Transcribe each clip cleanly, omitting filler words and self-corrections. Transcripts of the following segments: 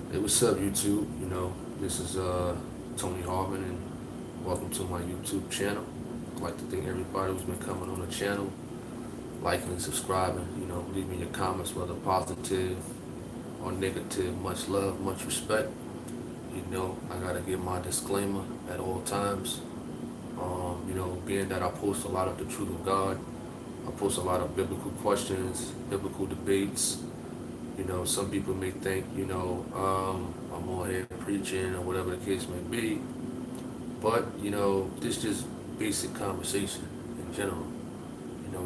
Hey, what's up, YouTube? This is Tony Harvin, and welcome to my YouTube channel. I'd like to thank everybody who's been coming on the channel, liking and subscribing. Leave me your comments, whether positive or negative. Much love, much respect. I gotta give my disclaimer at all times. Being that I post a lot of the truth of God, I post a lot of biblical questions, biblical debates. Some people may think, I'm on here preaching or whatever the case may be. But, this just basic conversation in general,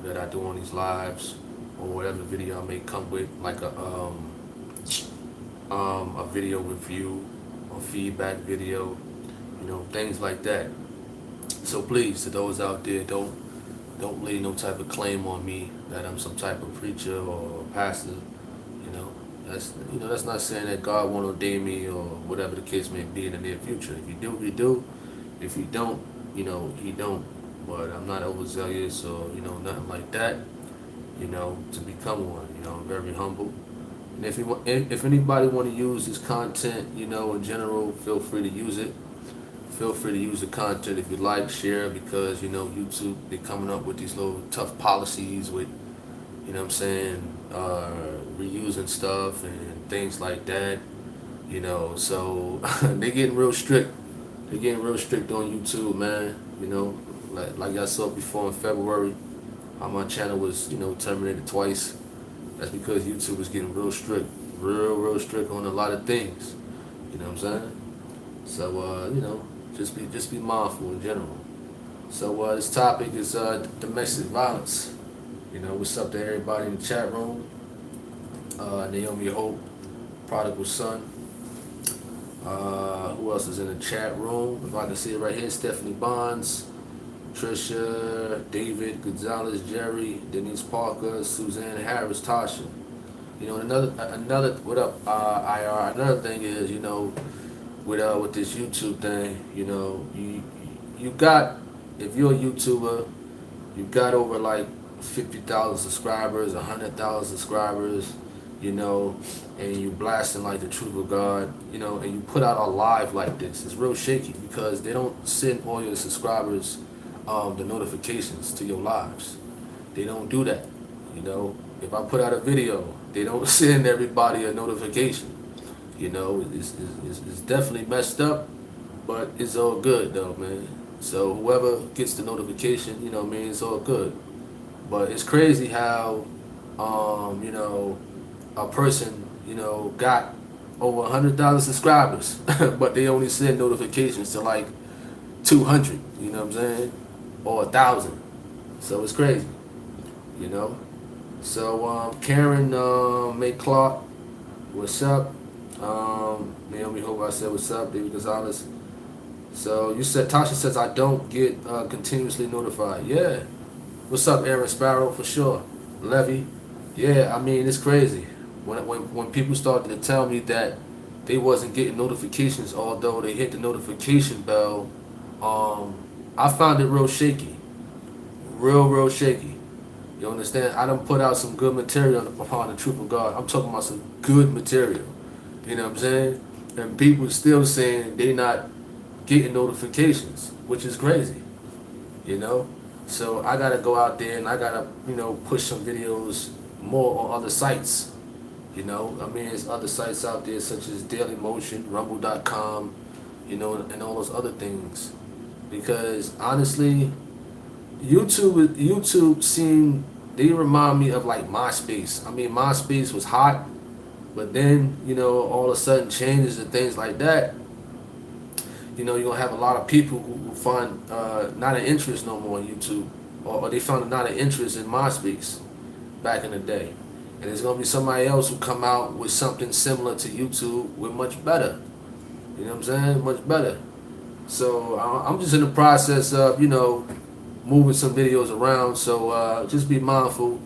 that I do on these lives or whatever video I may come with, like a video review or feedback video, things like that. So please, to those out there, don't lay no type of claim on me that I'm some type of preacher or pastor. That's not saying that God won't ordain me or whatever the case may be in the near future. If you do, he do. If you don't, he don't. But I'm not overzealous or nothing like that. To become one. I'm very humble. And if anybody want to use this content, in general, feel free to use it. Feel free to use the content if you like, share, because YouTube, they're coming up with these little tough policies with, what I'm saying, reusing stuff and things like that. So they getting real strict. They're getting real strict on YouTube, man. Like I saw before in February, how my channel was, terminated twice. That's because YouTube is getting real strict, real strict on a lot of things. You know what I'm saying? So just be mindful in general. So this topic is domestic violence. What's up to everybody in the chat room? Naomi Hope, Prodigal Son. Who else is in the chat room? If I can see it right here, Stephanie Bonds, Trisha, David, Gonzalez, Jerry, Denise Parker, Suzanne Harris, Tasha. Another what up, IR? Another thing is, with this YouTube thing, you got, if you're a YouTuber, you got over like 50,000 subscribers, 100,000 subscribers, and you blasting like the truth of God, and you put out a live like this. It's real shaky because they don't send all your subscribers the notifications to your lives. They don't do that. If I put out a video, they don't send everybody a notification. It's definitely messed up, but it's all good though, man. So whoever gets the notification, it's all good. But it's crazy how, a person, got over 100,000 subscribers, but they only send notifications to like 200, you know what I'm saying? Or 1,000. So it's crazy, So Karen May Clark, what's up? Naomi Hope, I said what's up. David Gonzalez. So you said, Tasha says I don't get continuously notified. Yeah. What's up, Aaron Sparrow? For sure. Levy. Yeah, I mean, it's crazy. When people started to tell me that they wasn't getting notifications, although they hit the notification bell, I found it real shaky. Real shaky. You understand? I done put out some good material upon the truth of God. I'm talking about some good material. You know what I'm saying? And people still saying they not getting notifications, which is crazy. So I gotta go out there and I gotta, push some videos more on other sites. There's other sites out there such as Daily Motion, Rumble.com, and all those other things. Because honestly, YouTube they remind me of like MySpace. MySpace was hot, but then, all of a sudden changes and things like that. You're going to have a lot of people who find not an interest no more in YouTube, or they found not an interest in MySpace back in the day. And there's going to be somebody else who come out with something similar to YouTube with much better. You know what I'm saying? Much better. So I'm just in the process of, moving some videos around. So just be mindful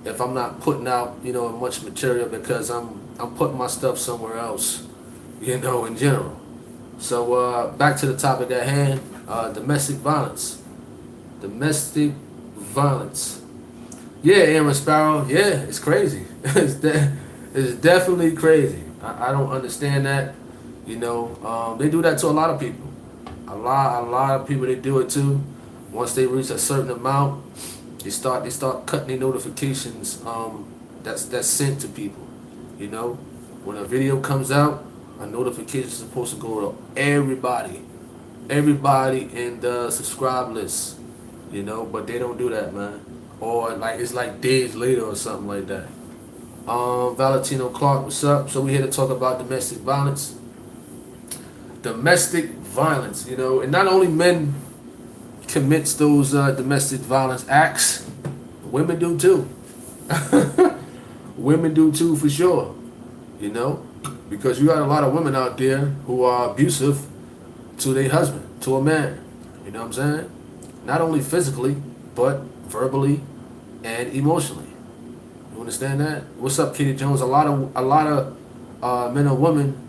if I'm not putting out, much material, because I'm putting my stuff somewhere else, in general. So back to the topic at hand, domestic violence. Domestic violence. Yeah, Aaron Sparrow. Yeah, it's crazy. It's definitely crazy. I don't understand that. They do that to a lot of people. A lot of people, they do it too. Once they reach a certain amount, they start cutting their notifications. That's sent to people. You know, when a video comes out, a notification is supposed to go to everybody in the subscribe list. But they don't do that, man. Or like it's like days later or something like that. Valentino Clark, what's up? So we here to talk about domestic violence. Domestic violence, and not only men commits those domestic violence acts, women do too. Women do too for sure. Because you got a lot of women out there who are abusive to their husband, to a man. You know what I'm saying? Not only physically, but verbally and emotionally. You understand that? What's up, Kitty Jones? A lot of men and women.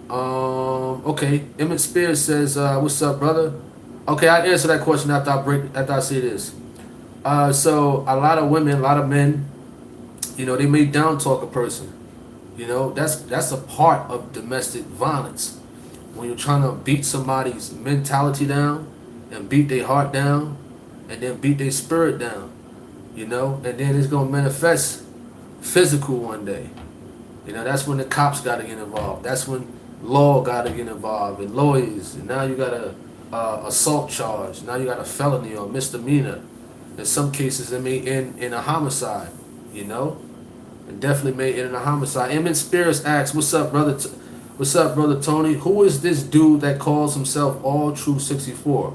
Okay. Emmett Spears says, "What's up, brother?" Okay, I answer that question after I say this. So a lot of women, a lot of men, they may down talk a person. That's a part of domestic violence. When you're trying to beat somebody's mentality down and beat their heart down and then beat their spirit down, and then it's gonna manifest physical one day. That's when the cops gotta get involved. That's when law gotta get involved and lawyers. And now you got a assault charge. Now you got a felony or misdemeanor. In some cases, it may end in a homicide. It definitely may end in a homicide. Emmett Spears asks, "What's up, brother? What's up, brother Tony? Who is this dude that calls himself All True 64?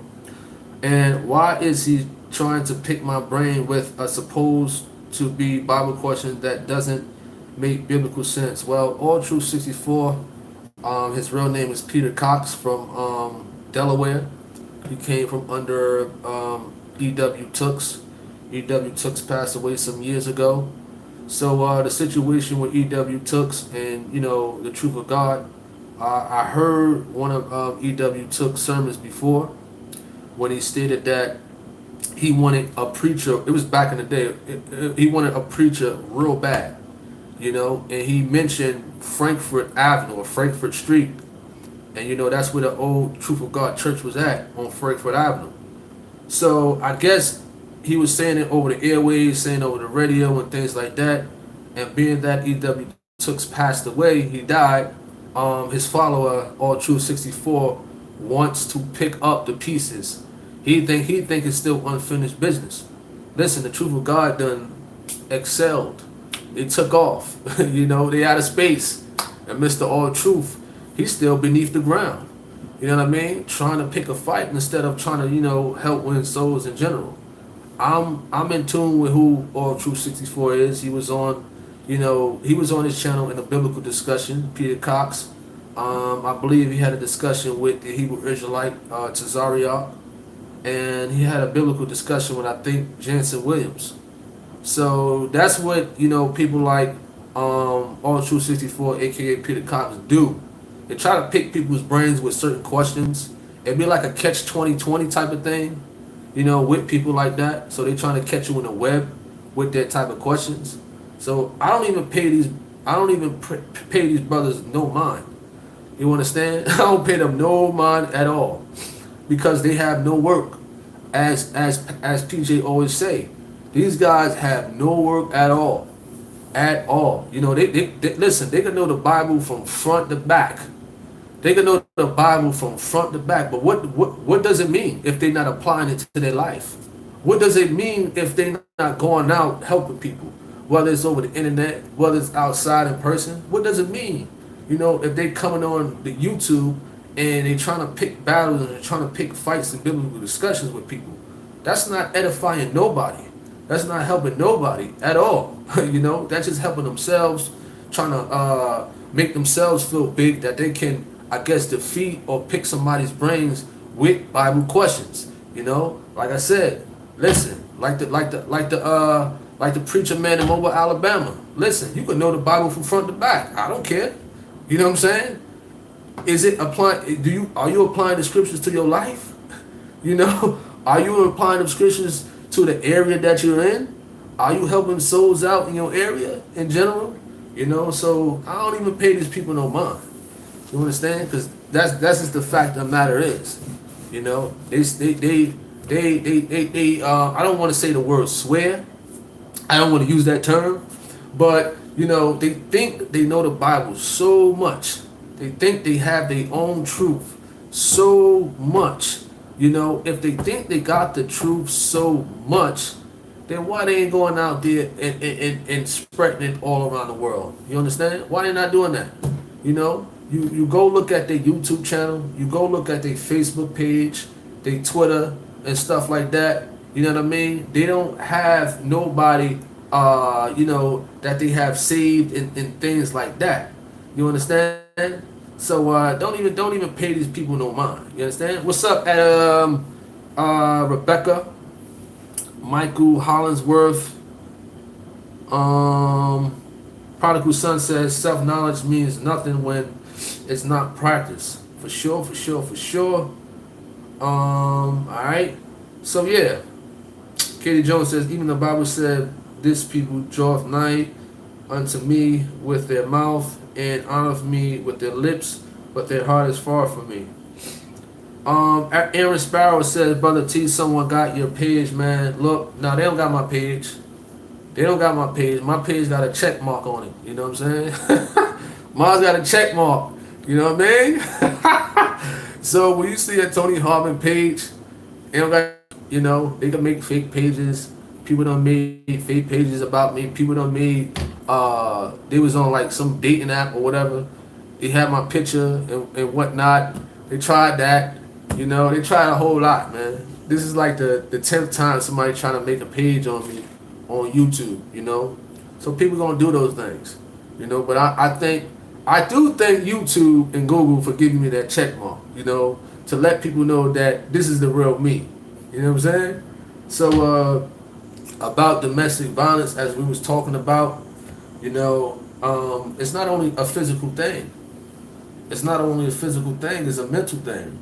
And why is he trying to pick my brain with a supposed to be Bible question that doesn't make biblical sense?" Well, All True 64, his real name is Peter Cox from Delaware. He came from under E.W. Tooks. E.W. Tooks passed away some years ago. So the situation with E.W. Tooks and the truth of God, I heard one of E.W. Tooks' sermons before when he stated that he wanted a preacher. It was back in the day. He wanted a preacher real bad, and he mentioned Frankfurt Avenue or Frankfurt Street, and that's where the old Truth of God church was at, on Frankfurt Avenue. So I guess he was saying it over the airways, saying over the radio and things like that. And being that E.W. Tooks passed away, he died. His follower, All True 64, wants to pick up the pieces. He think it's still unfinished business. Listen, the Truth of God done excelled. They took off. They out of space. And Mr. All Truth, he's still beneath the ground. You know what I mean? Trying to pick a fight instead of trying to, help win souls in general. I'm in tune with who All True 64 is. He was on his channel in a biblical discussion, Peter Cox. I believe he had a discussion with the Hebrew Israelite Tazariak, and he had a biblical discussion with, I think, Jansen Williams. So that's what people like All True 64, aka Peter Cox, do. They try to pick people's brains with certain questions. It'd be like a catch 2020 type of thing, with people like that. So they trying to catch you in the web with that type of questions. So I don't even pay these brothers no mind. You understand? I don't pay them no mind at all, because they have no work. As PJ always say, these guys have no work at all. At all. They listen, they can know the Bible from front to back. They can know the Bible from front to back, but what does it mean if they're not applying it to their life? What does it mean if they're not going out helping people? Whether it's over the internet, whether it's outside in person, what does it mean? If they coming on the YouTube and they trying to pick battles and they're trying to pick fights and biblical discussions with people, that's not edifying nobody. That's not helping nobody at all. That's just helping themselves, trying to make themselves feel big that they can, I guess, defeat or pick somebody's brains with Bible questions. Like I said, listen, like the preacher man in Mobile, Alabama. Listen, you can know the Bible from front to back. I don't care. You know what I'm saying? Is it applying? Are you applying the scriptures to your life? Are you applying the scriptures to the area that you're in? Are you helping souls out in your area in general? You know, so I don't even pay these people no mind. You understand? Because that's just the fact of the matter is. You know, I don't want to say the word swear. I don't want to use that term, but you know, they think they know the Bible so much. They think they have their own truth so much. You know, if they think they got the truth so much, then why they ain't going out there and spreading it all around the world? You understand? Why they not doing that? You know, you go look at their YouTube channel, you go look at their Facebook page, their Twitter and stuff like that. You know what I mean? They don't have nobody, you know, that they have saved and things like that. You understand? So don't even pay these people no mind. You understand? What's up, Rebecca, Michael Hollingsworth? Prodigal Son says self knowledge means nothing when it's not practiced. For sure, for sure, for sure. Alright. So yeah. Katie Jones says, even the Bible said, this people draweth nigh unto me with their mouth and honoreth me with their lips, but their heart is far from me. Aaron Sparrow says, Brother T, someone got your page, man. Look, now they don't got my page. They don't got my page. My page got a check mark on it. You know what I'm saying? Mine's got a check mark. You know what I mean? So when you see a Tony Harvin page, they don't got, you know, they can make fake pages. People done made fake pages about me. People done made, they was on like some dating app or whatever. They had my picture and whatnot. They tried that. You know, they tried a whole lot, man. This is like the 10th time somebody trying to make a page on me on YouTube, you know. So people gonna do those things, you know. But I do thank YouTube and Google for giving me that check mark, you know, to let people know that this is the real me. You know what I'm saying? So about domestic violence, as we was talking about, you know, it's not only a physical thing. It's not only a physical thing, it's a mental thing.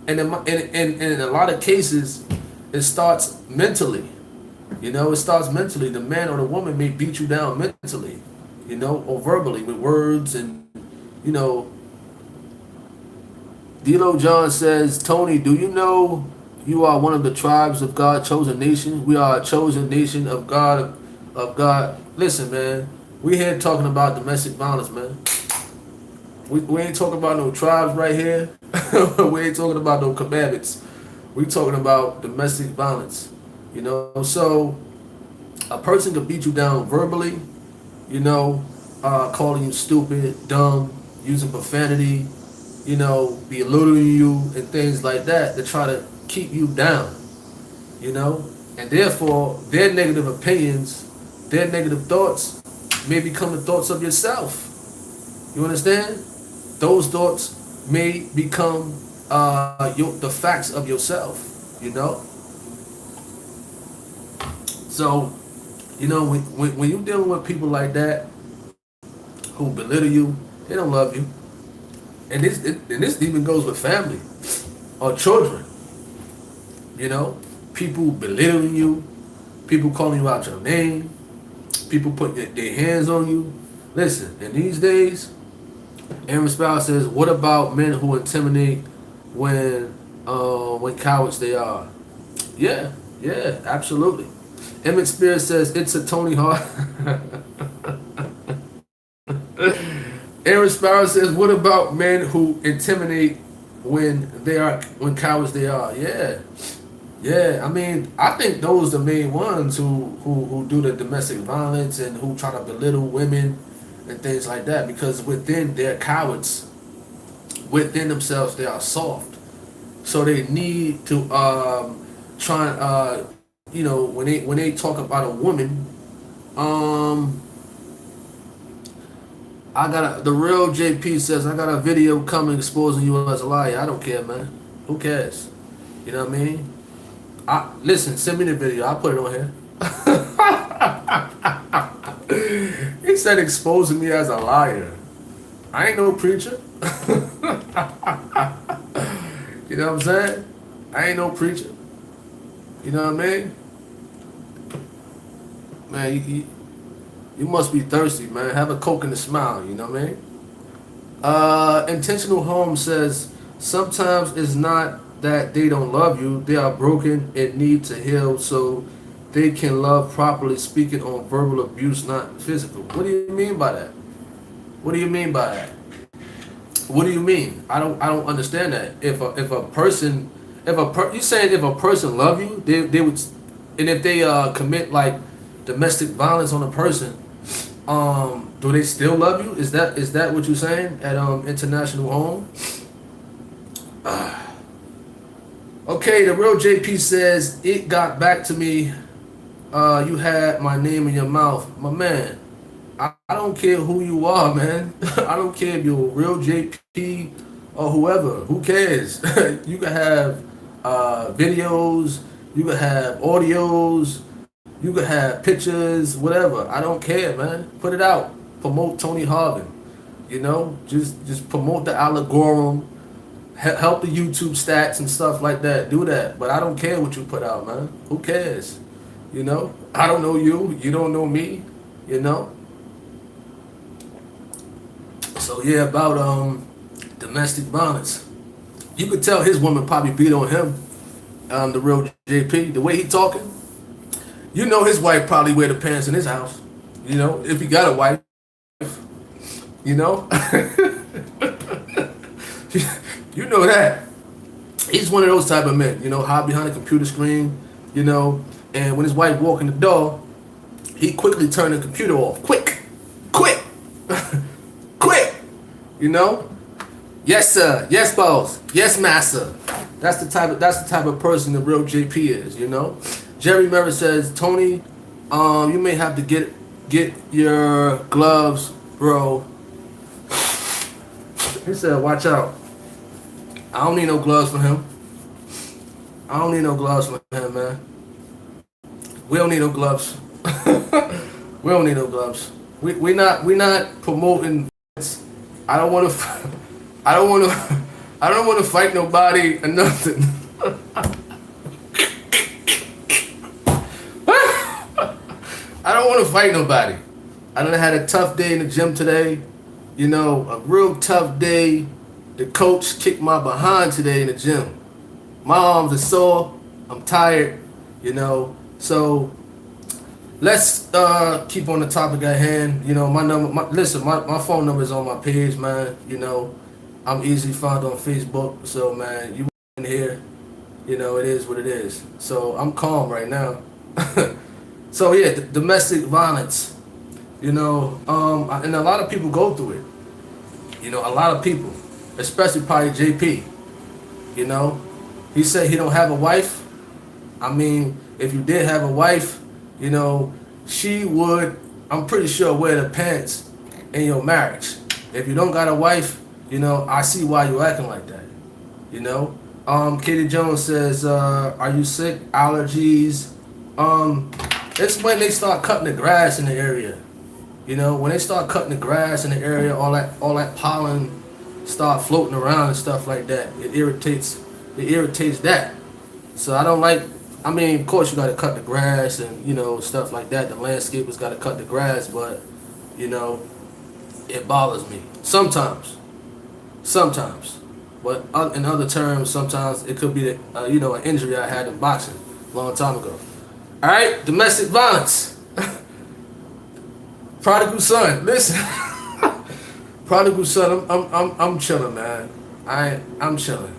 And in a lot of cases, it starts mentally. You know, it starts mentally. The man or the woman may beat you down mentally, you know, or verbally with words. And, you know, D'Lo John says, Tony, do you know you are one of the tribes of God, chosen nation? We are a chosen nation of God, Listen, man, we here talking about domestic violence, man. We ain't talking about no tribes right here. We ain't talking about no commandments. We talking about domestic violence. You know, so a person could beat you down verbally, you know, calling you stupid, dumb, using profanity, you know, belittling you and things like that to try to keep you down, you know, and therefore their negative opinions, their negative thoughts may become the thoughts of yourself. You understand? Those thoughts may become the facts of yourself, you know. So, you know, when you're dealing with people like that who belittle you, they don't love you. And this even goes with family or children. You know, people belittling you, people calling you out your name, people putting their hands on you. Listen, in these days, Aaron Spouse says, what about men who intimidate when cowards they are? Yeah, absolutely. Emmett Spears says, it's a Tony Hart. Aaron Sparrow says, what about men who intimidate when cowards they are? Yeah. I mean, I think those are the main ones who do the domestic violence and who try to belittle women and things like that, because within their cowards, within themselves, they are soft. So they need to try. You know, when they talk about a woman, the real JP says, I got a video coming exposing you as a liar. I don't care, man. Who cares? You know what I mean? Listen, send me the video. I'll put it on here. He said exposing me as a liar. I ain't no preacher. You know what I'm saying? I ain't no preacher. You know what I mean? Man, You must be thirsty, man. Have a Coke and a smile, you know what I mean? Intentional Home says sometimes it's not that they don't love you, they are broken and need to heal so they can love properly, speaking on verbal abuse, not physical. What do you mean by that? What do you mean by that? What do you mean? I don't understand that. If a person you saying if a person love you, they would, and if they commit like domestic violence on a person, do they still love you? Is that what you're saying at International Home? Okay, the real JP says it got back to me. You had my name in your mouth, my man. I don't care who you are, man. I don't care if you're a real JP or whoever. Who cares? You can have videos, you can have audios, you can have pictures, whatever. I don't care, man. Put it out. Promote Tony Harvin. You know, just promote the algorithm. Help the YouTube stats and stuff like that. Do that. But I don't care what you put out, man. Who cares? You know, I don't know you. You don't know me. You know. So yeah, about domestic violence. You could tell his woman probably beat on him. The real JP, the way he talking. You know his wife probably wear the pants in his house. You know, if he got a wife. You know. You know that. He's one of those type of men. You know, hide behind a computer screen. You know, and when his wife walk in the door, he quickly turn the computer off. Quick, quick. Quick, you know. Yes, sir. Yes, boss. Yes, master. That's the type of person the real JP is. You know. Jerry Merritt says, Tony, you may have to get your gloves, bro. He said, watch out. I don't need no gloves for him. I don't need no gloves for him, man. We don't need no gloves. We don't need no gloves. We not promoting. I don't want to. I don't want to. I don't want to fight nobody or nothing. I don't want to fight nobody. I done had a tough day in the gym today. You know, a real tough day. The coach kicked my behind today in the gym. My arms are sore. I'm tired. You know, so let's keep on the topic at hand. You know, my number. My phone number is on my page, man. You know, I'm easily found on Facebook. So, man, you in here. You know, it is what it is. So I'm calm right now. So yeah, domestic violence. You know, and a lot of people go through it. You know, a lot of people, especially probably JP. You know, he said he don't have a wife. I mean, if you did have a wife, you know, she would, I'm pretty sure, wear the pants in your marriage. If you don't got a wife, you know, I see why you acting like that. You know, Katie Jones says, "Are you sick? Allergies?" It's when they start cutting the grass in the area. You know, when they start cutting the grass in the area, all that pollen start floating around and stuff like that. It irritates that. So I don't like. I mean, of course you got to cut the grass and, you know, stuff like that. The landscapers got to cut the grass, but, you know, it bothers me sometimes. But in other terms, sometimes it could be, you know, an injury I had in boxing a long time ago. All right, domestic violence. Prodigal son, listen. Prodigal son, I'm chilling, man. I'm chilling.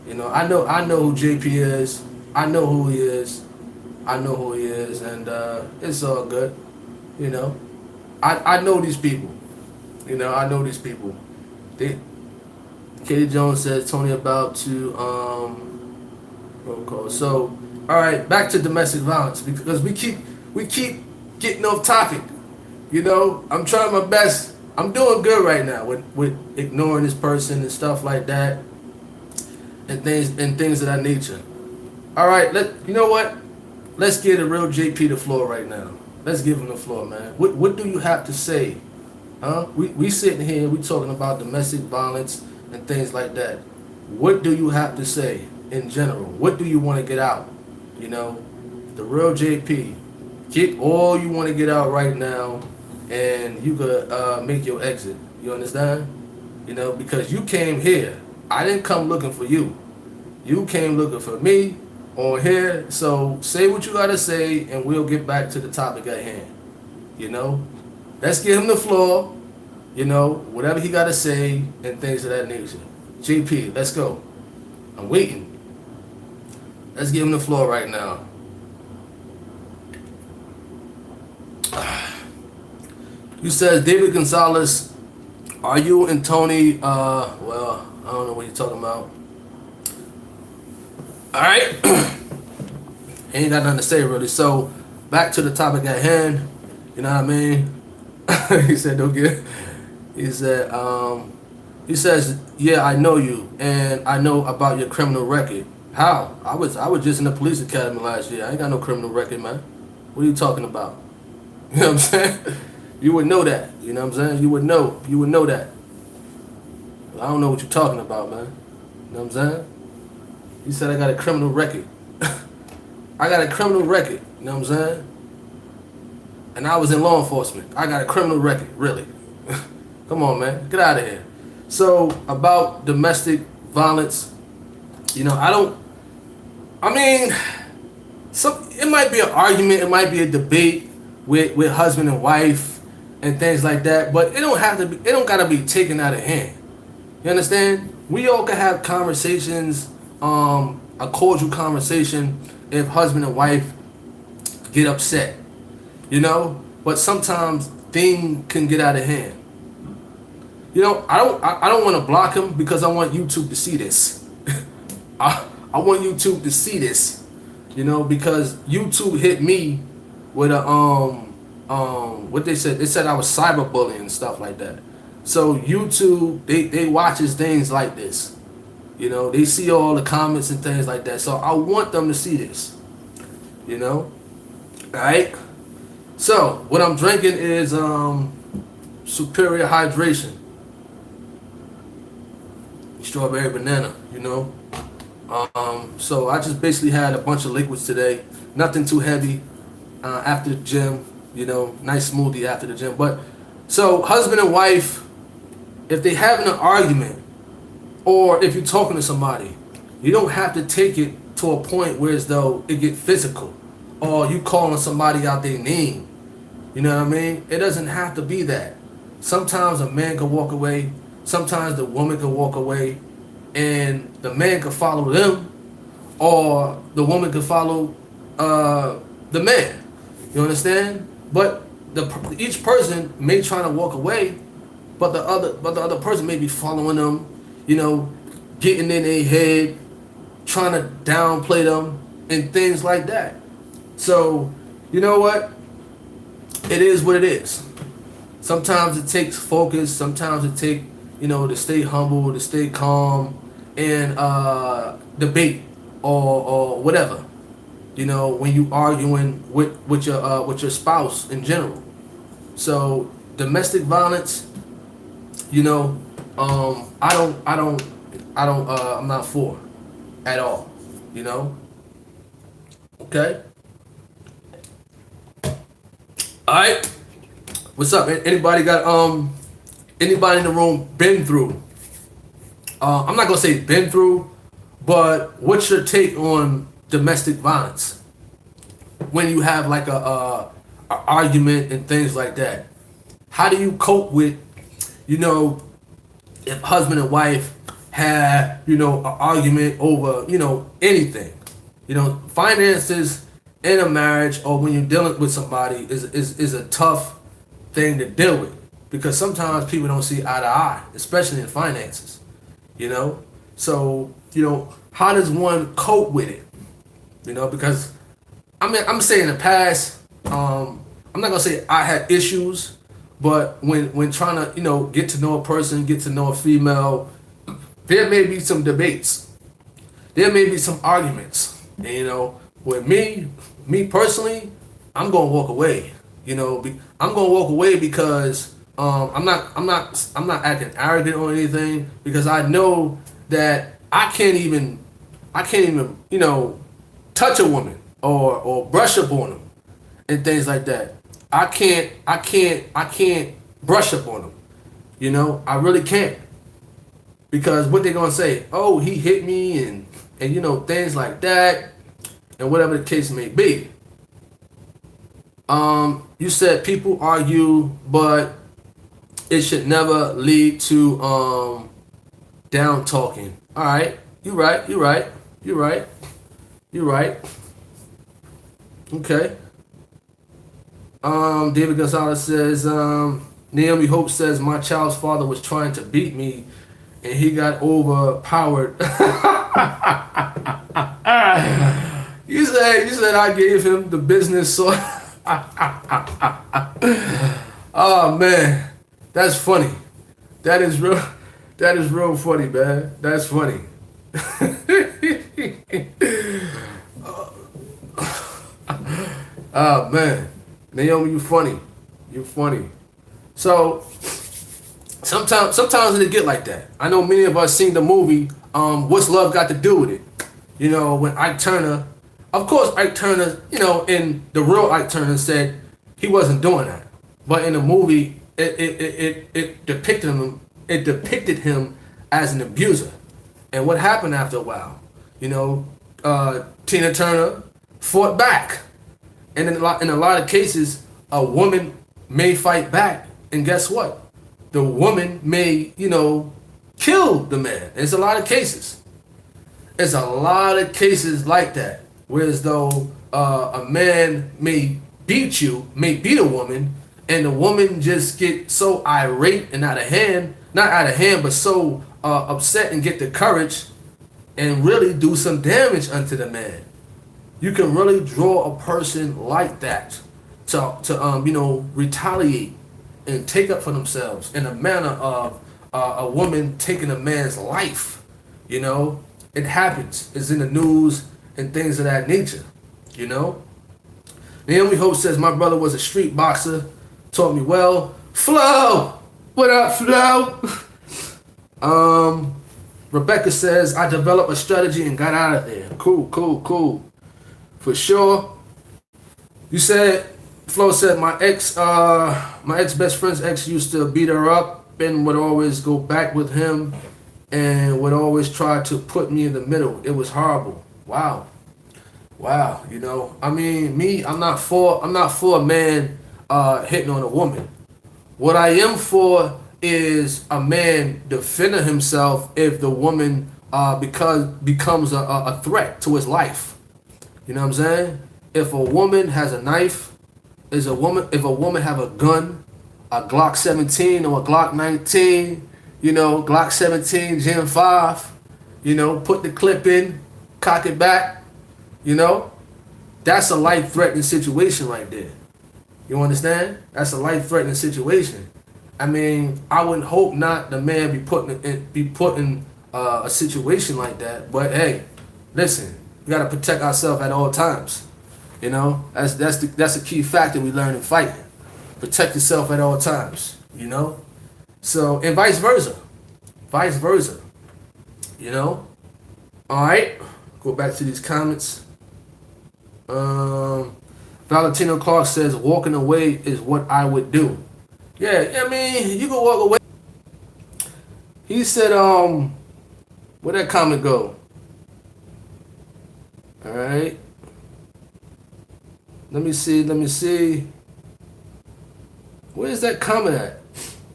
You know, I know who JP is. I know who he is. And it's all good. You know, I know these people. You know, I know these people. Katie Jones says Tony about to roll call. So, all right, back to domestic violence because we keep getting off topic. You know, I'm trying my best. I'm doing good right now with ignoring this person and stuff like that, and things of that nature. All right, you know what? Let's give the real JP the floor right now. Let's give him the floor, man. What do you have to say? Huh? We sitting here, we talking about domestic violence and things like that. What do you have to say in general? What do you want to get out? You know, the real JP. Get all you want to get out right now. and you could make your exit. You understand? Because you came here. I didn't come looking for you. You came looking for me on here. So say what you gotta say, and we'll get back to the topic at hand. You know, let's give him the floor. Whatever he gotta say and things of that nature. JP, let's go. I'm waiting. Let's give him the floor right now. You said David Gonzalez. Are you and Tony? Well, I don't know what you're talking about. All right. Ain't got nothing to say really. So back to the topic at hand. You know what I mean? He said, "Don't get." He said, he says, "Yeah, I know you, and I know about your criminal record. How? I was just in the police academy last year. I ain't got no criminal record, man. What are you talking about? You know what I'm saying? You would know that. You know what I'm saying? You would know. You would know that. I don't know what you're talking about, man. You know what I'm saying? He said I got a criminal record. I got a criminal record. You know what I'm saying? And I was in law enforcement. I got a criminal record, really. Come on, man. Get out of here. So, about domestic violence, it might be an argument, it might be a debate with husband and wife and things like that, but it don't gotta be taken out of hand. You understand? We all can have conversations, a cordial conversation if husband and wife get upset. But sometimes things can get out of hand. I don't want to block him because I want YouTube to see this. I want YouTube to see this, because YouTube hit me with a what they said I was cyberbullying and stuff like that. So YouTube they watches things like this. They see all the comments and things like that. So I want them to see this. Alright? So what I'm drinking is Superior Hydration. Strawberry banana, So I just basically had a bunch of liquids today. Nothing too heavy. After the gym, nice smoothie after the gym. But so husband and wife, if they having an argument, or if you're talking to somebody, you don't have to take it to a point where as though it get physical, or you calling somebody out their name. You know what I mean? It doesn't have to be that. Sometimes a man can walk away. Sometimes the woman can walk away, and the man can follow them, or the woman can follow the man. You understand? But each person may try to walk away, but the other person may be following them. Getting in their head, trying to downplay them, and things like that. So, you know what? It is what it is. Sometimes it takes focus. Sometimes it takes, to stay humble, to stay calm, and debate or whatever. When you arguing with your spouse in general. So domestic violence, I'm not for at all. Okay. All right. What's up? Anybody in the room been through? I'm not gonna say been through, but what's your take on domestic violence? When you have like a argument and things like that, how do you cope with, if husband and wife have, an argument over, anything, finances in a marriage or when you're dealing with somebody is a tough thing to deal with, because sometimes people don't see eye to eye, especially in finances, so how does one cope with it, because I'm saying in the past, I'm not gonna say I had issues, but when trying to get to know a person, get to know a female, there may be some debates, there may be some arguments, and with me personally, I'm gonna walk away. I'm gonna walk away because I'm not acting arrogant or anything, because I know that I can't even touch a woman or brush up on them and things like that. I can't brush up on them. You know, I really can't. Because what they gonna say? Oh, he hit me and you know, things like that and whatever the case may be. You said people argue, but it should never lead to down talking. All right, you're right. You're right. You're right. You're right. Okay. David Gonzalez says, Naomi Hope says my child's father was trying to beat me, and he got overpowered. You said I gave him the business, so. Oh man, that's funny. That is real. That is real funny, man. That's funny. Oh man, Naomi, you funny. You funny. So sometimes it get like that. I know many of us seen the movie. What's love got to do with it? You know, when Ike Turner, of course, Ike Turner, you know, in the real Ike Turner said he wasn't doing that, but in the movie, it depicted him. It depicted him as an abuser. And what happened after a while? You know, Tina Turner fought back, and in a lot of cases, a woman may fight back, and guess what? The woman may, you know, kill the man. It's a lot of cases. It's a lot of cases like that. Whereas though a man may beat a woman, and the woman just get so irate and not out of hand, but so upset and get the courage and really do some damage unto the man. You can really draw a person like that to you know, retaliate and take up for themselves in a manner of a woman taking a man's life. You know, it happens. It's in the news and things of that nature. You know. Naomi Hope says my brother was a street boxer, taught me well. Flo, what up, Flo? Rebecca says I developed a strategy and got out of there. Cool. For sure. You said Flo said my ex best friend's ex used to beat her up and would always go back with him and would always try to put me in the middle. It was horrible. Wow. You know, I mean, I'm not for a man hitting on a woman. What I am for is a man defending himself if the woman becomes a threat to his life. You know what I'm saying? If a woman has a knife, if a woman have a gun, a Glock 17 or a Glock 19, you know, Glock 17 Gen 5, you know, put the clip in, cock it back, you know, that's a life-threatening situation right there. You understand? That's a life-threatening situation. I mean, I would hope not the man be put in a situation like that. But hey, listen, we gotta protect ourselves at all times. You know, that's a key factor we learn in fighting. Protect yourself at all times. You know, so and vice versa. You know. All right, go back to these comments. Valentino Clark says walking away is what I would do. Yeah, I mean, you can walk away. He said, where'd that comment go? All right. Let me see. Where's that comment at?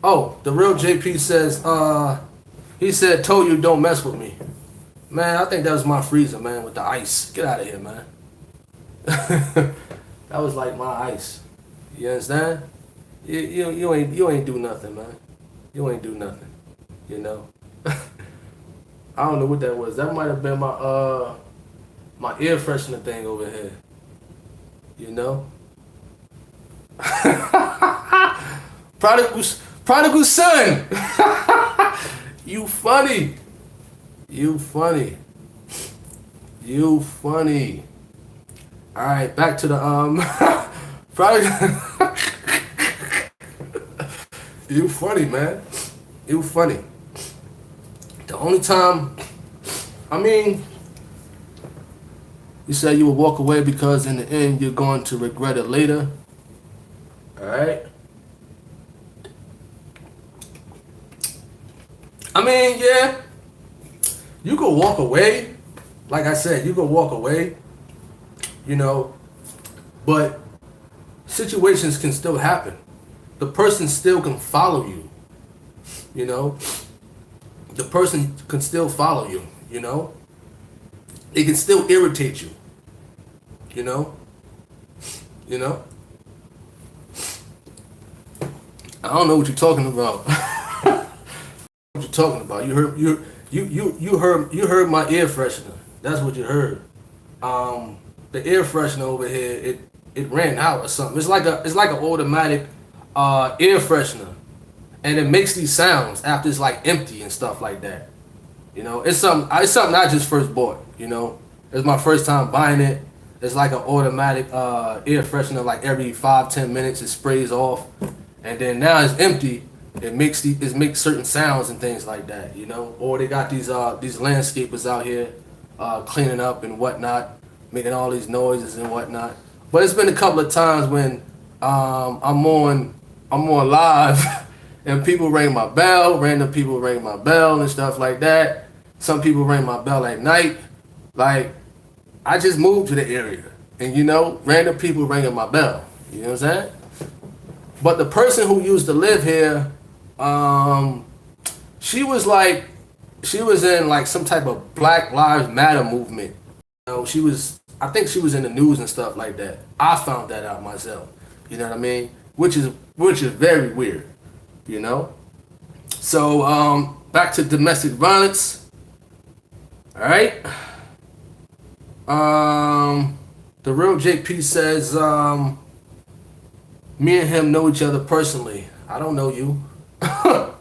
Oh, the real JP says, he said, told you don't mess with me. Man, I think that was my freezer, man, with the ice. Get out of here, man. That was like my ice. You understand? You ain't do nothing, man. You ain't do nothing. You know. I don't know what that was. That might have been my air freshener thing over here. You know. Prodigal son. You funny. All right, back to the prodigal. You funny, man. You funny. The only time, I mean, you said you would walk away because in the end you're going to regret it later. right? I mean, yeah, you could walk away. Like I said, you could walk away, you know, but situations can still happen. The person still can follow you, you know. The person can still follow you, you know. It can still irritate you, you know. You know. I don't know what you're talking about. What you're talking about? You heard my air freshener. That's what you heard. The air freshener over here, it ran out or something. It's like an automatic air freshener, and it makes these sounds after it's like empty and stuff like that. You know, it's something I just first bought. You know, it's my first time buying it. It's like an automatic air freshener. Like every 5-10 minutes, it sprays off, and then now it's empty. It makes certain sounds and things like that. You know, or they got these landscapers out here cleaning up and whatnot, making all these noises and whatnot. But it's been a couple of times when I'm on live and people ring my bell, random people ring my bell and stuff like that. Some people ring my bell at night. Like, I just moved to the area and, you know, random people ringing my bell. You know what I'm saying? But the person who used to live here, she was in like some type of Black Lives Matter movement. You know, I think she was in the news and stuff like that. I found that out myself. You know what I mean? Which is very weird. You know? So, back to domestic violence. All right. The real JP says, me and him know each other personally. I don't know you. I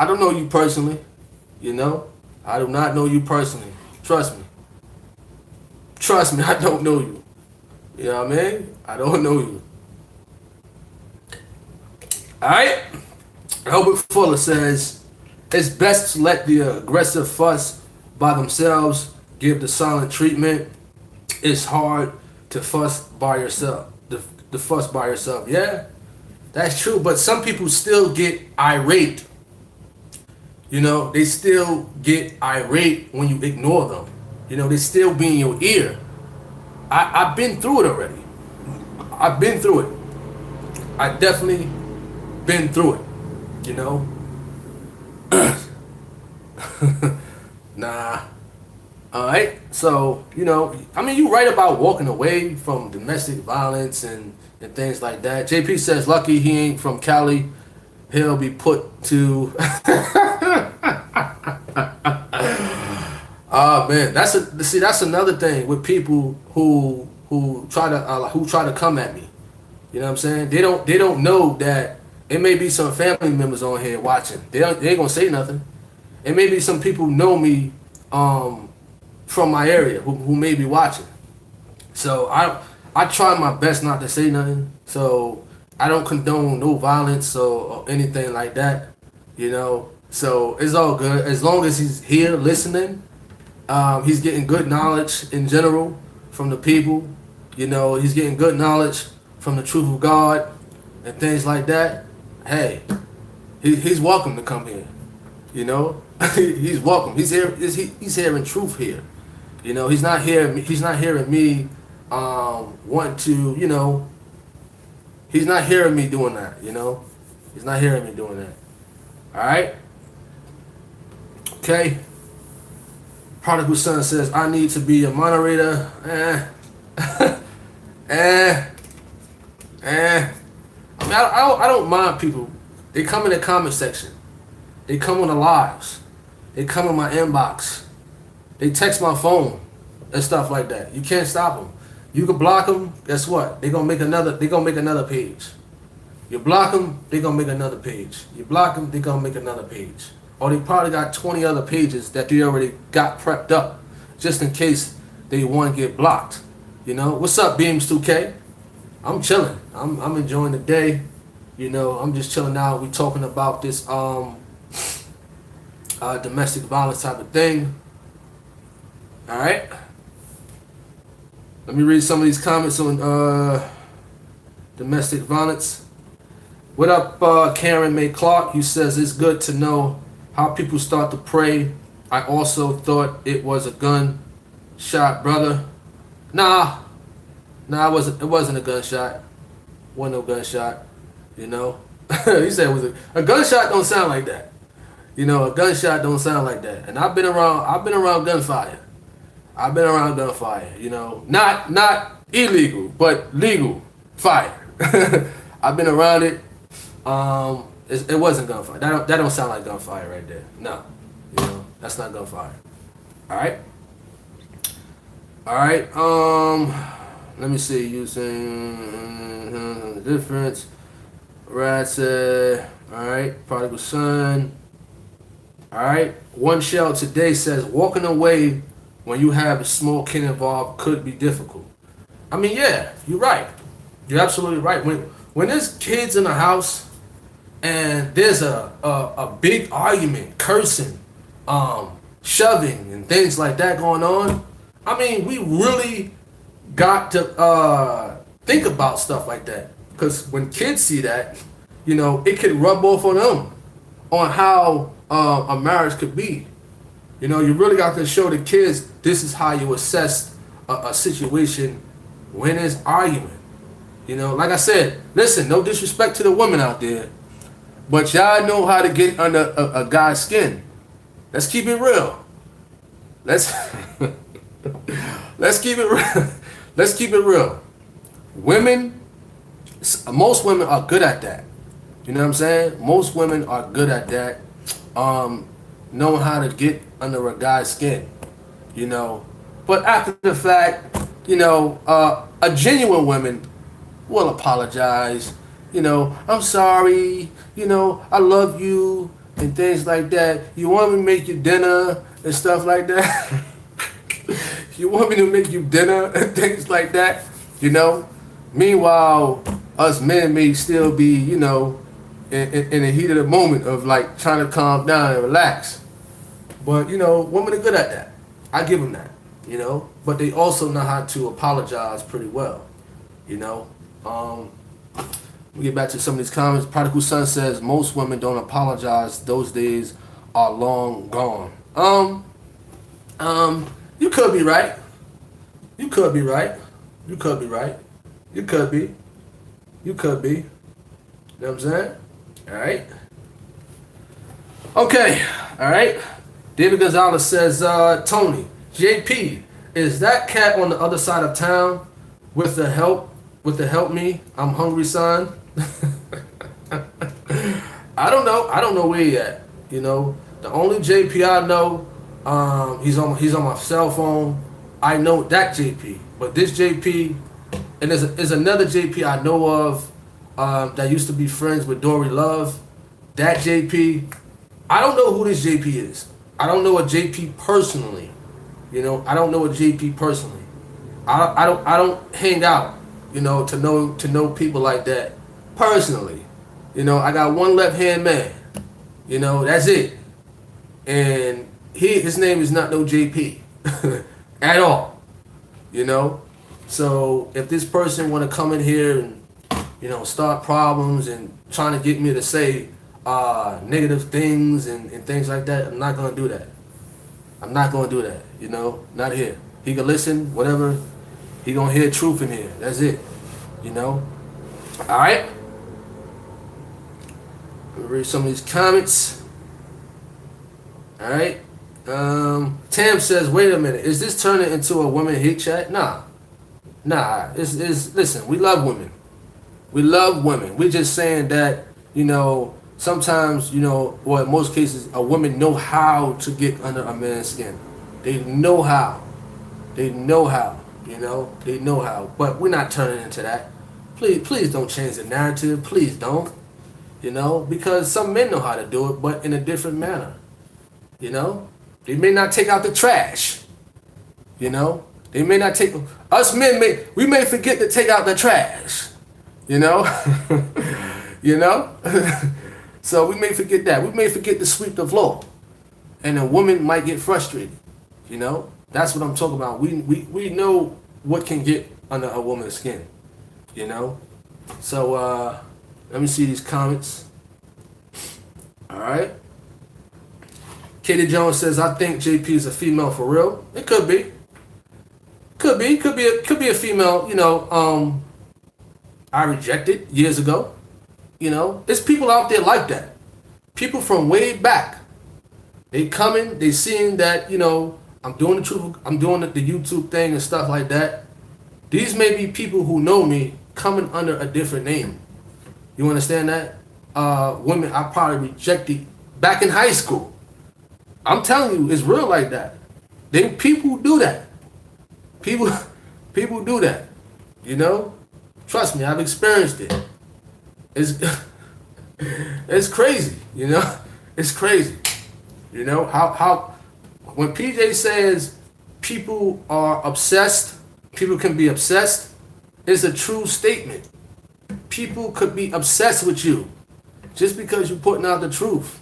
don't know you personally. You know? I do not know you personally. Trust me. Trust me, I don't know you. You know what I mean? I don't know you. Alright? Albert Fuller says, it's best to let the aggressive fuss by themselves give the silent treatment. It's hard to fuss by yourself. The fuss by yourself. Yeah, that's true. But some people still get irate. You know, they still get irate when you ignore them. You know, they still be in your ear. I've been through it already. I've been through it. I definitely been through it. You know? Nah. Alright? So, you know, I mean, you right about walking away from domestic violence and things like that. JP says, lucky he ain't from Cali. He'll be put to... man, that's another thing with people who try to come at me. You know what I'm saying? They don't know that it may be some family members on here watching. They ain't gonna say nothing. It may be some people know me from my area who may be watching. So I try my best not to say nothing. So I don't condone no violence or anything like that. You know. So it's all good as long as he's here listening. He's getting good knowledge in general from the people. You know, he's getting good knowledge from the truth of God and things like that. Hey, he's welcome to come here. You know, he's welcome. He's here. He's hearing truth here. You know, he's not hearing me want to. You know, he's not hearing me doing that. You know, he's not hearing me doing that. All right. Okay. Prodigal Son says, I need to be a moderator. I mean, I don't mind people. They come in the comment section. They come on the lives. They come in my inbox. They text my phone and stuff like that. You can't stop them. You can block them. Guess what? They're gonna make another page. You block them, they're gonna make another page. You block them, they're gonna make another page. Or they probably got 20 other pages that they already got prepped up just in case they want to get blocked. You know, what's up, Beams 2K? I'm chilling. I'm enjoying the day. You know, I'm just chilling out. We talking about this domestic violence type of thing. All right. Let me read some of these comments on domestic violence. What up, Karen May Clark? He says it's good to know how people start to pray. I also thought it was a gunshot, brother. Nah, it wasn't a gunshot. Wasn't no gunshot, you know. He said it was a gunshot. Don't sound like that. You know, a gunshot don't sound like that. And I've been around gunfire. I've been around gunfire. You know, not illegal, but legal fire. I've been around it. It wasn't gunfire. That don't sound like gunfire right there. No, you know, that's not gunfire. All right. All right. Let me see. Using the difference. Rad said. All right. Prodigal son. All right. One shell today says walking away when you have a small kid involved could be difficult. I mean, yeah, you're right. You're absolutely right. When there's kids in the house and there's a big argument, cursing, shoving, and things like that going on, I mean, we really got to think about stuff like that. Because when kids see that, you know, it could rub off on them on how a marriage could be. You know, you really got to show the kids this is how you assess a situation when there's arguing. You know, like I said, listen, no disrespect to the women out there, but y'all know how to get under a guy's skin. Let's keep it real. Let's keep it real. Let's keep it real. Women, most women are good at that. You know what I'm saying? Most women are good at that. Knowing how to get under a guy's skin. You know, but after the fact, you know, a genuine woman will apologize. You know, I'm sorry. You know, I love you and things like that. You want me to make you dinner and stuff like that. You want me to make you dinner and things like that. You know. Meanwhile, us men may still be, you know, in the heat of the moment of like trying to calm down and relax. But you know, women are good at that. I give them that. You know, but they also know how to apologize pretty well. You know. We get back to some of these comments. Prodigal Son says most women don't apologize. Those days are long gone. You could be right. You could be right. You could be right. You could be. You could be. You know what I'm saying? Alright. Okay. Alright. David Gonzalez says, Tony, JP, is that cat on the other side of town with the help me? I'm hungry, son. I don't know. I don't know where he at. You know, the only JP I know, he's on my cell phone. I know that JP, but this JP, and there's another JP I know of that used to be friends with Dory Love. That JP, I don't know who this JP is. I don't know a JP personally. You know, I don't know a JP personally. I don't hang out, you know, to know people like that personally. You know, I got one left hand man. You know, that's it. And his name is not no JP at all. You know, so if this person want to come in here and, you know, start problems and trying to get me to say negative things and things like that, I'm not gonna do that. I'm not gonna do that. You know, not here. He can listen, whatever. He gonna hear truth in here. That's it. You know. All right. Let me read some of these comments. All right. Tam says, "Wait a minute. Is this turning into a women hate chat? Nah. It's listen. We love women. We love women. We're just saying that, you know, sometimes, you know, or in most cases, a woman know how to get under a man's skin. They know how. They know how. You know, they know how. But we're not turning into that. Please don't change the narrative. Please don't. You know, because some men know how to do it, but in a different manner. You know, they may not take out the trash. You know, they may not take. Us men may forget to take out the trash. You know, you know. So we may forget that. We may forget to sweep the floor, and a woman might get frustrated. You know, that's what I'm talking about. We know what can get under a woman's skin. You know, So let me see these comments. All right. Katie Jones says, "I think JP is a female for real." It could be. Could be a female. I rejected years ago. There's people out there like that. People from way back. They coming, they seeing that, I'm doing the truth, I'm doing the YouTube thing and stuff like that. These may be people who know me coming under a different name. You understand that? Women I probably rejected back in high school. I'm telling you, it's real like that. People do that. People do that. Trust me, I've experienced it. It's it's crazy, It's crazy. How when PJ says people are obsessed, people can be obsessed, it's a true statement. People could be obsessed with you just because you're putting out the truth.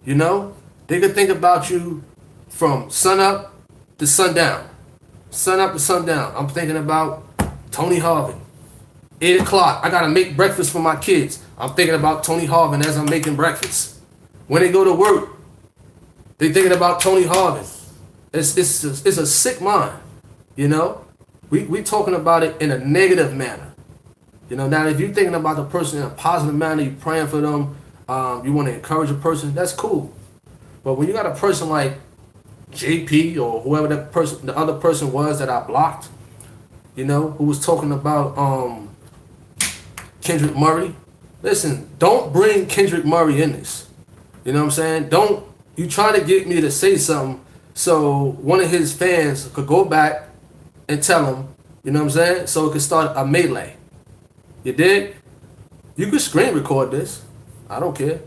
They could think about you from sun up to sundown. Sun up to sundown. I'm thinking about Tony Harvin. 8 o'clock, I gotta make breakfast for my kids. I'm thinking about Tony Harvin as I'm making breakfast. When they go to work, they thinking about Tony Harvin. It's a sick mind, We talking about it in a negative manner. Now if you're thinking about the person in a positive manner, you're praying for them, you want to encourage a person, that's cool. But when you got a person like JP or whoever the other person was that I blocked, who was talking about Kendrick Murray. Listen, don't bring Kendrick Murray in this. You know what I'm saying? Don't you try to get me to say something so one of his fans could go back and tell him, you know what I'm saying? So it could start a melee. You dig? You could screen record this. I don't care.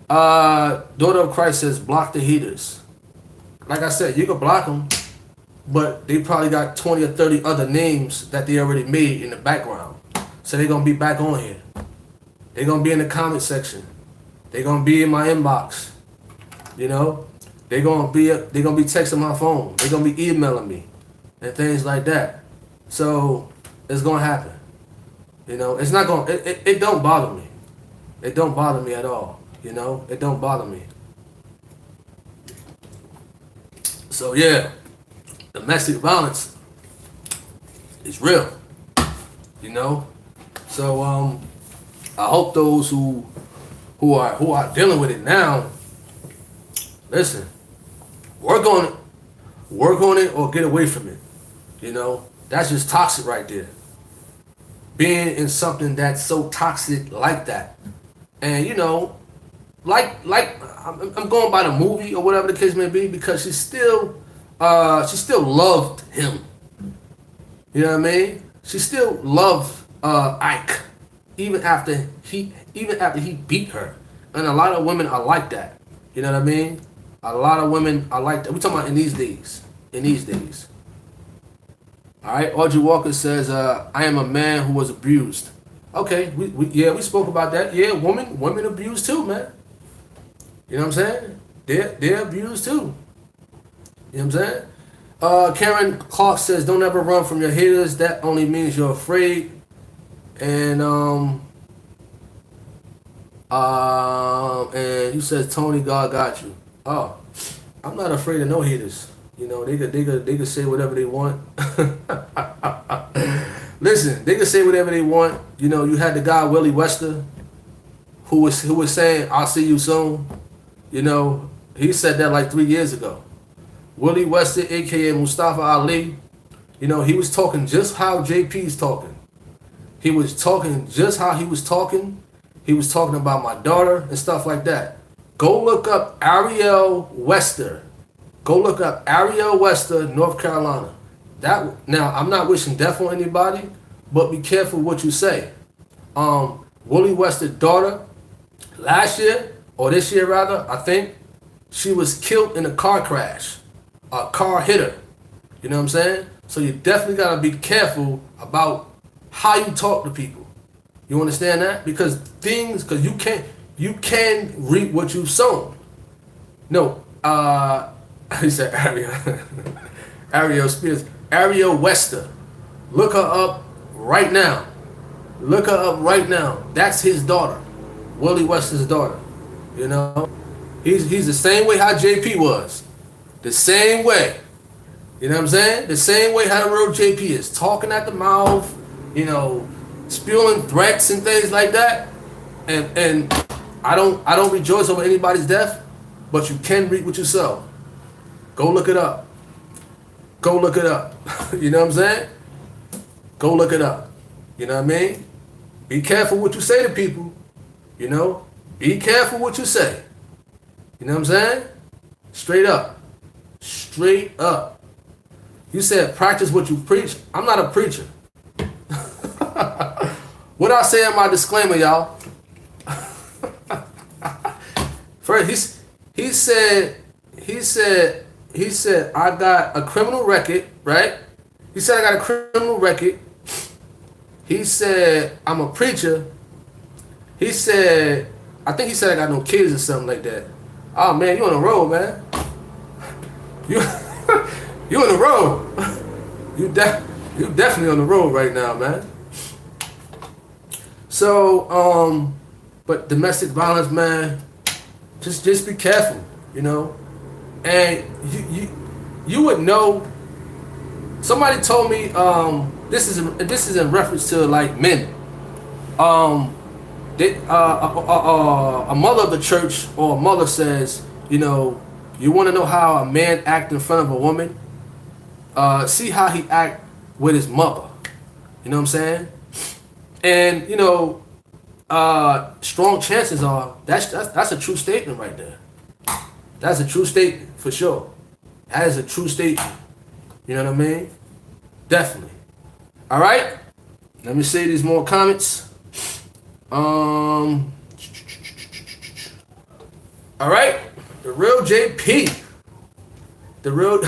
Daughter of Christ says block the haters. Like I said, you could block them, but they probably got 20 or 30 other names that they already made in the background. So they're going to be back on here. They're going to be in the comment section. They're going to be in my inbox. They're going to be texting my phone. They're going to be emailing me and things like that. So it's going to happen. It's not going it don't bother me. It don't bother me at all. It don't bother me. So yeah, domestic violence is real. So I hope those who are dealing with it now, listen, work on it or get away from it. That's just toxic right there. Being in something that's so toxic like that, and like I'm going by the movie or whatever the case may be, because she still loved him. You know what I mean? She still loved Ike, even after he beat her. And a lot of women are like that. You know what I mean? A lot of women are like that. We're talking about in these days. All right. Audrey Walker says, "I am a man who was abused." Okay, we spoke about that. Yeah, women abused too, man. You know what I'm saying? They're abused too. You know what I'm saying? Karen Clark says, "Don't ever run from your haters. That only means you're afraid." And you said Tony, God got you. Oh, I'm not afraid of no haters. They could say whatever they want. Listen, they could say whatever they want. You had the guy Willie Wester, who was saying, "I'll see you soon." He said that like 3 years ago. Willie Wester, aka Mustafa Ali, he was talking just how JP's talking. He was talking just how he was talking. He was talking about my daughter and stuff like that. Go look up Ariel Wester. North Carolina. Now, I'm not wishing death on anybody, but be careful what you say. Willie Wester's daughter, last year, or this year rather, I think, she was killed in a car crash. A car hit her. You know what I'm saying? So you definitely got to be careful about how you talk to people. You understand that? Because you can reap what you've sown. No, he said Ariel Spears. Ariel Wester. Look her up right now. Look her up right now. That's his daughter, Willie Weston's daughter. You know, he's the same way how JP was, the same way. You know what I'm saying? The same way how the real JP is, talking at the mouth, you know, spewing threats and things like that. And I don't rejoice over anybody's death, but you can reap what you sow. Go look it up. Go look it up. You know what I'm saying? Go look it up. You know what I mean? Be careful what you say to people. You know? Be careful what you say. You know what I'm saying? Straight up. Straight up. You said practice what you preach. I'm not a preacher. What I say in my disclaimer, y'all? First, he said, I got a criminal record, right? He said, I got a criminal record. He said, I'm a preacher. He said, I think he said I got no kids or something like that. Oh, man, you on the road, man. You on the road. You definitely on the road right now, man. So, but domestic violence, man, just be careful, you know. And you would know. Somebody told me this is in reference to like men. A mother of the church or a mother says, you know, you want to know how a man act in front of a woman? See how he act with his mother. You know what I'm saying? And you know, strong chances are that's a true statement right there. That's a true statement for sure. That is a true statement. You know what I mean? Definitely. All right. Let me see these more comments. All right. The real JP. The real.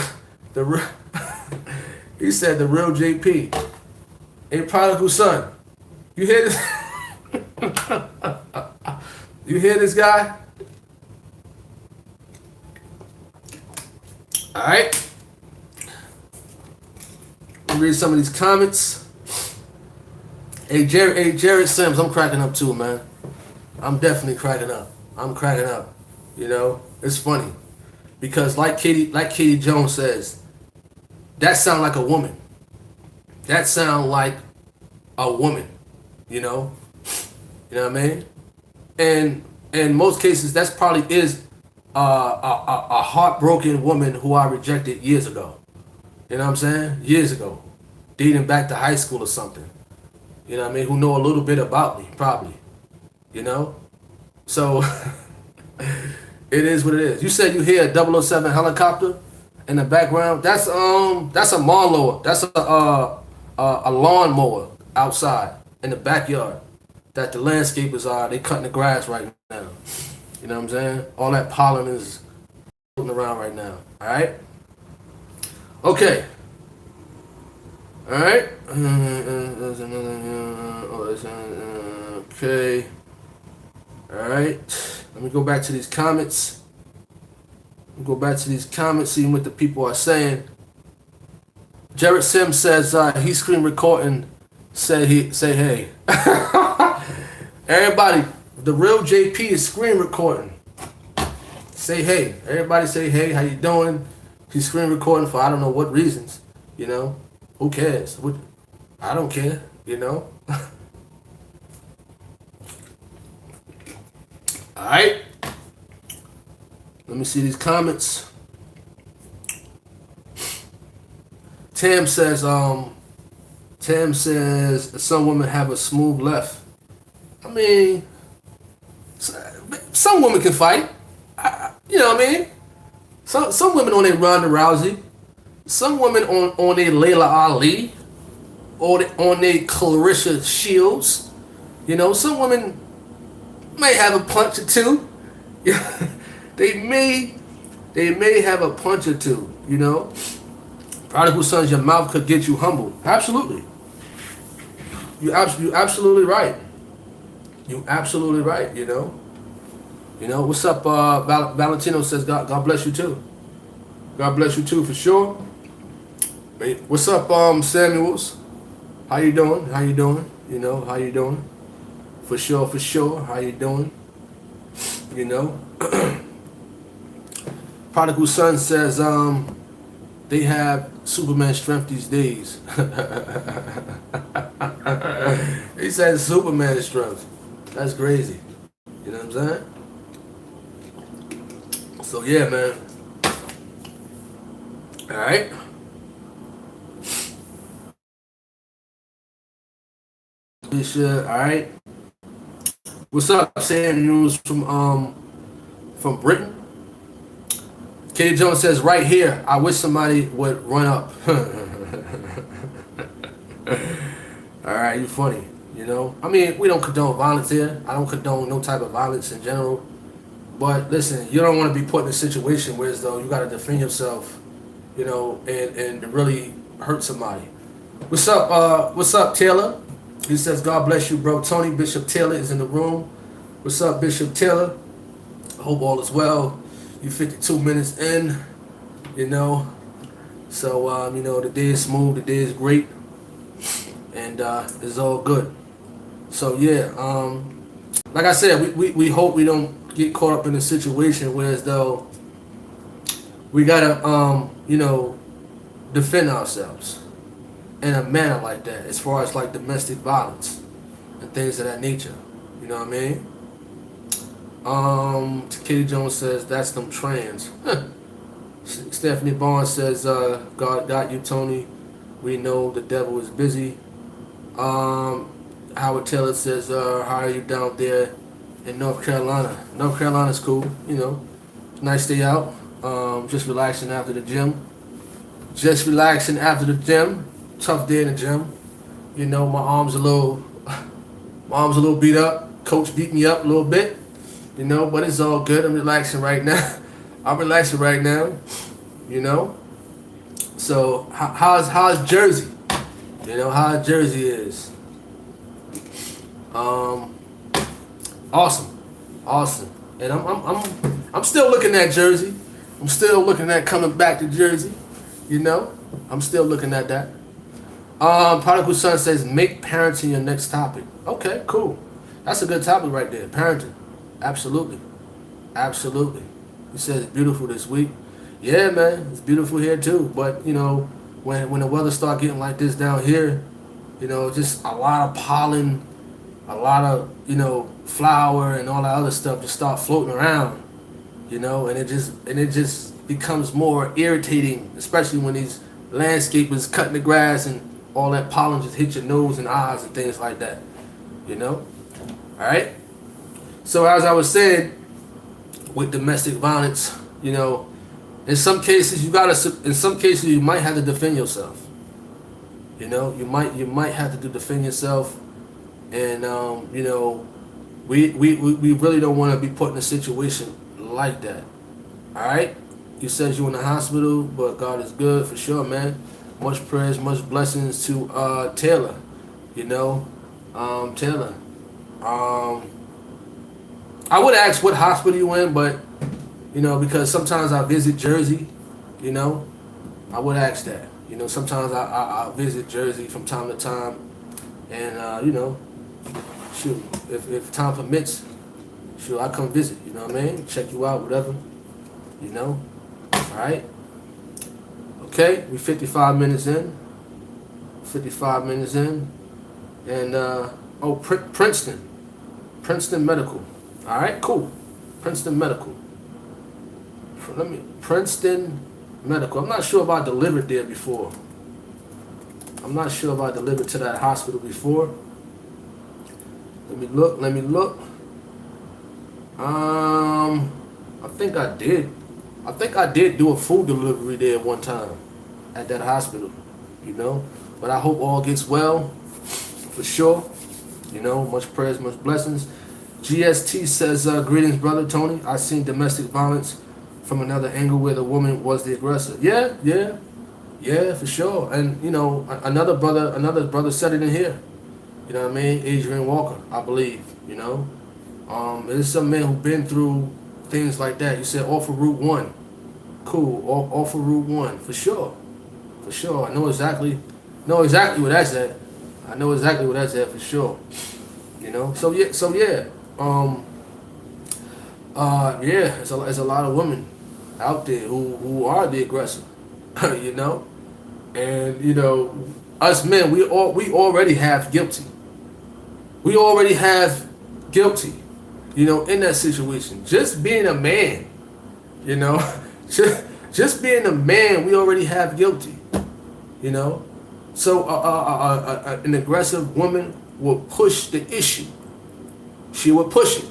He said the real JP. A prodigal son. You hear this? You hear this guy? All right. Let me read some of these comments. Hey, Jared Sims, I'm cracking up too, man. I'm definitely cracking up. I'm cracking up. You know, it's funny because like Katie Jones says, that sound like a woman. That sound like a woman. You know what I mean? And in most cases, that's probably is a heartbroken woman who I rejected years ago. You know what I'm saying? Years ago, dating back to high school or something. You know what I mean? Who know a little bit about me, probably. You know? So, it is what it is. You said you hear a 007 helicopter in the background. That's a lawn mower. That's a lawn mower outside in the backyard that the landscapers are. They cutting the grass right now. You know what I'm saying? All that pollen is floating around right now. All right? Okay. All right. Okay. All right. Let me go back to these comments. Seeing what the people are saying. Jared Sims says he screen recording. Say hey. Everybody, the real JP is screen recording. Say hey. Everybody say hey. How you doing? He's screen recording for I don't know what reasons. You know. Who cares? I don't care, you know? Alright. Let me see these comments. Tam says some women have a smooth left. I mean, some women can fight. You know what I mean? Some women on their Ronda Rousey. Some women on their Layla Ali, or on their Clarissa Shields. You know, some women may have a punch or two. They may have a punch or two. You know, prodigal sons, your mouth could get you humbled. Absolutely. You absolutely right. You absolutely right. You know. What's up? Valentino says God bless you too. God bless you too for sure. What's up, Samuels? How you doing? You know, how you doing? For sure, for sure. How you doing? You know. Prodigal Son says, they have Superman strength these days. He says Superman strength. That's crazy. You know what I'm saying? So yeah, man. All right. All right. What's up, Sam News from Britain? Katie Jones says right here. I wish somebody would run up. All right, you funny. You know. I mean, we don't condone violence here. I don't condone no type of violence in general. But listen, you don't want to be put in a situation where as though you got to defend yourself, you know, and really hurt somebody. What's up, Taylor? He says, God bless you, bro. Tony Bishop Taylor is in the room. What's up, Bishop Taylor? Hope all is well. You 52 minutes in, you know. So, you know, the day is smooth, the day is great, and it's all good. So, yeah, like I said, we hope we don't get caught up in a situation where as though we gotta, you know, defend ourselves in a manner like that, as far as like domestic violence and things of that nature. You know what I mean? Katie Jones says that's them trans. Stephanie Barnes says, God got you, Tony. We know the devil is busy. Howard Taylor says, how are you down there in North Carolina? North Carolina's cool, you know. Nice day out. Just relaxing after the gym. Tough day in the gym. You know, my arms a little beat up. Coach beat me up a little bit. You know, but it's all good. I'm relaxing right now. You know. So how's Jersey? You know how Jersey is. Awesome. And I'm still looking at Jersey. I'm still looking at coming back to Jersey. You know, I'm still looking at that. Prodigal Son says, make parenting your next topic. Okay, cool. That's a good topic right there. Parenting. Absolutely. He says it's beautiful this week. Yeah, man, it's beautiful here too. But you know, when the weather start getting like this down here, you know, just a lot of pollen, a lot of, you know, flour and all that other stuff just start floating around. You know, and it just becomes more irritating, especially when these landscapers cutting the grass and all that pollen just hit your nose and eyes and things like that. You know? Alright? So as I was saying, with domestic violence, you know, in some cases you might have to defend yourself. You know, you might have to defend yourself, and you know, we really don't want to be put in a situation like that. All right, you said you in the hospital, but God is good for sure, man. Much prayers, much blessings to Taylor. You know, Taylor. I would ask what hospital you in, but you know, because sometimes I visit Jersey. You know, I would ask that. You know, sometimes I visit Jersey from time to time, and you know, shoot, if time permits, shoot, I come visit. You know what I mean? Check you out, whatever. You know, all right. Okay, we 55 minutes in. 55 minutes in, and Princeton Medical. All right, cool. Princeton Medical. Princeton Medical. I'm not sure if I delivered there before. I'm not sure if I delivered to that hospital before. Let me look. I think I did. I think I did do a food delivery there one time at that hospital, you know. But I hope all gets well, for sure. You know, much prayers, much blessings. GST says, greetings, brother Tony. I seen domestic violence from another angle where the woman was the aggressor. Yeah, for sure. And you know, another brother said it in here. You know what I mean? Adrian Walker, I believe. You know, there's some men who've been through things like that. You said off of Route 1. Cool, off of Route 1, for sure. I know exactly where that's at. I know exactly what that's at for sure. You know. So yeah. Yeah. It's a lot of women out there who are the aggressor. You know. And you know, us men, we already have guilty. We already have guilty. You know, in that situation, just being a man. You know, just being a man, we already have guilty. You know, so an aggressive woman will push the issue. She will push it.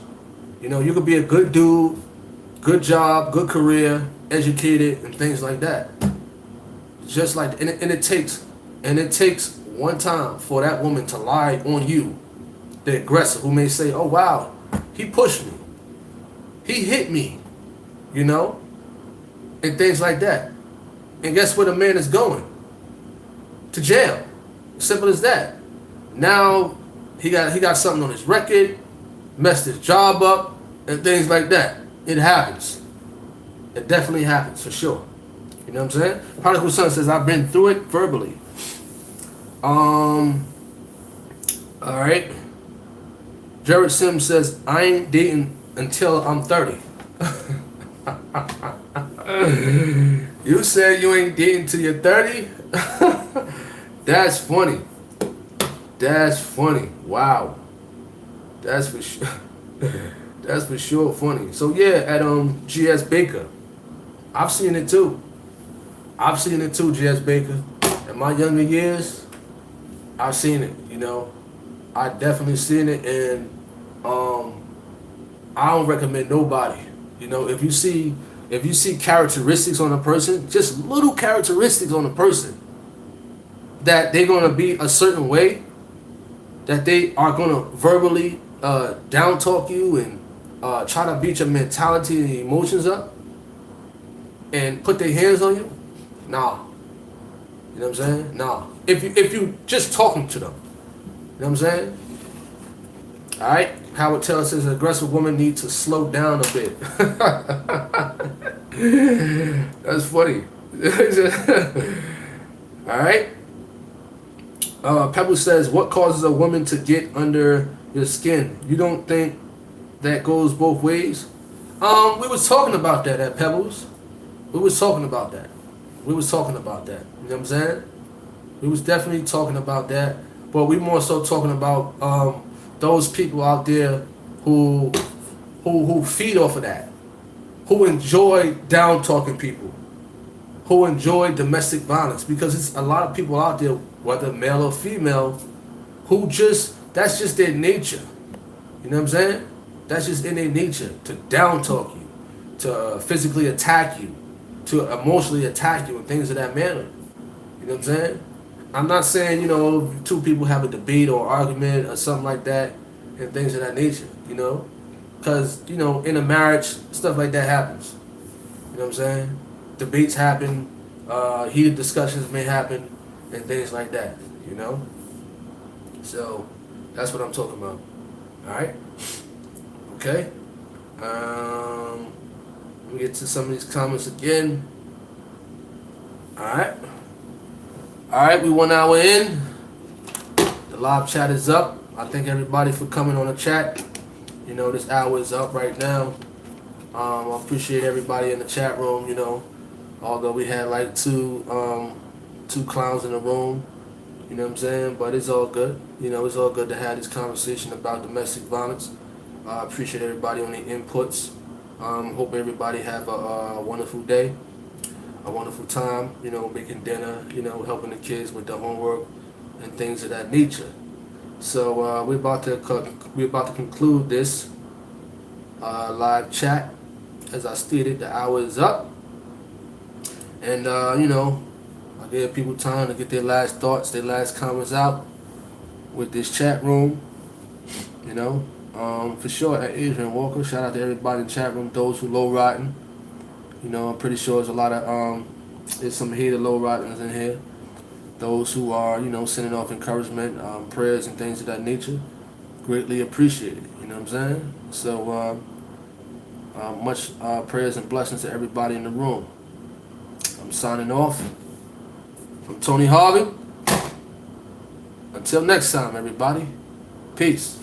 You know, you could be a good dude, good job, good career, educated, and things like that. Just like, and it takes one time for that woman to lie on you, the aggressor, who may say, "Oh wow, he pushed me, he hit me," you know, and things like that. And guess where the man is going? To jail. Simple as that. Now he got something on his record, messed his job up, and things like that. It happens. It definitely happens for sure. You know what I'm saying? Prodigal Son says, I've been through it verbally. All right. Jared Sims says, I ain't dating until I'm 30. You said you ain't dating till you're 30? That's funny. That's funny. Wow. That's for sure. That's for sure funny. So yeah, at GS Baker, I've seen it too. I've seen it too, GS Baker. In my younger years, I've seen it. You know, I definitely seen it, and I don't recommend nobody. You know, if you see characteristics on a person, just little characteristics on a person, that they're gonna be a certain way, that they are gonna verbally down talk you and try to beat your mentality and emotions up, and put their hands on you. Nah. You know what I'm saying? Nah. If you just talking to them. You know what I'm saying? Alright? Howard Taylor says an aggressive woman needs to slow down a bit. That's funny. Alright? Pebble says, what causes a woman to get under your skin? You don't think that goes both ways? We was talking about that at Pebbles. We was talking about that. You know what I'm saying? We was definitely talking about that. But we more so talking about those people out there who feed off of that. Who enjoy down talking people. Who enjoy domestic violence. Because it's a lot of people out there, whether male or female, who that's just their nature. You know what I'm saying? That's just in their nature, to down talk you, to physically attack you, to emotionally attack you, and things of that manner. You know what I'm saying? I'm not saying, you know, two people have a debate or argument or something like that, and things of that nature, you know? Because, you know, in a marriage, stuff like that happens. You know what I'm saying? Debates happen, heated discussions may happen, and things like that, you know? So, that's what I'm talking about. Alright? Okay? Let me get to some of these comments again. Alright. Alright, we 1 hour in. The live chat is up. I thank everybody for coming on the chat. You know, this hour is up right now. I appreciate everybody in the chat room, you know. Although we had like two clowns in the room. You know what I'm saying? But it's all good. You know, it's all good to have this conversation about domestic violence. I appreciate everybody on the inputs. Hope everybody have a wonderful day, a wonderful time, you know, making dinner, you know, helping the kids with their homework and things of that nature. So we're about to conclude this live chat. As I stated, the hour is up, and you know, I give people time to get their last thoughts, their last comments out with this chat room. You know. For sure, at Adrian Walker, shout out to everybody in the chat room, those who low riding. You know, I'm pretty sure there's a lot of, there's some hated low riders in here. Those who are, you know, sending off encouragement, prayers and things of that nature. Greatly appreciated, you know what I'm saying? So, much prayers and blessings to everybody in the room. I'm signing off. I'm Tony Harvin. Until next time, everybody. Peace.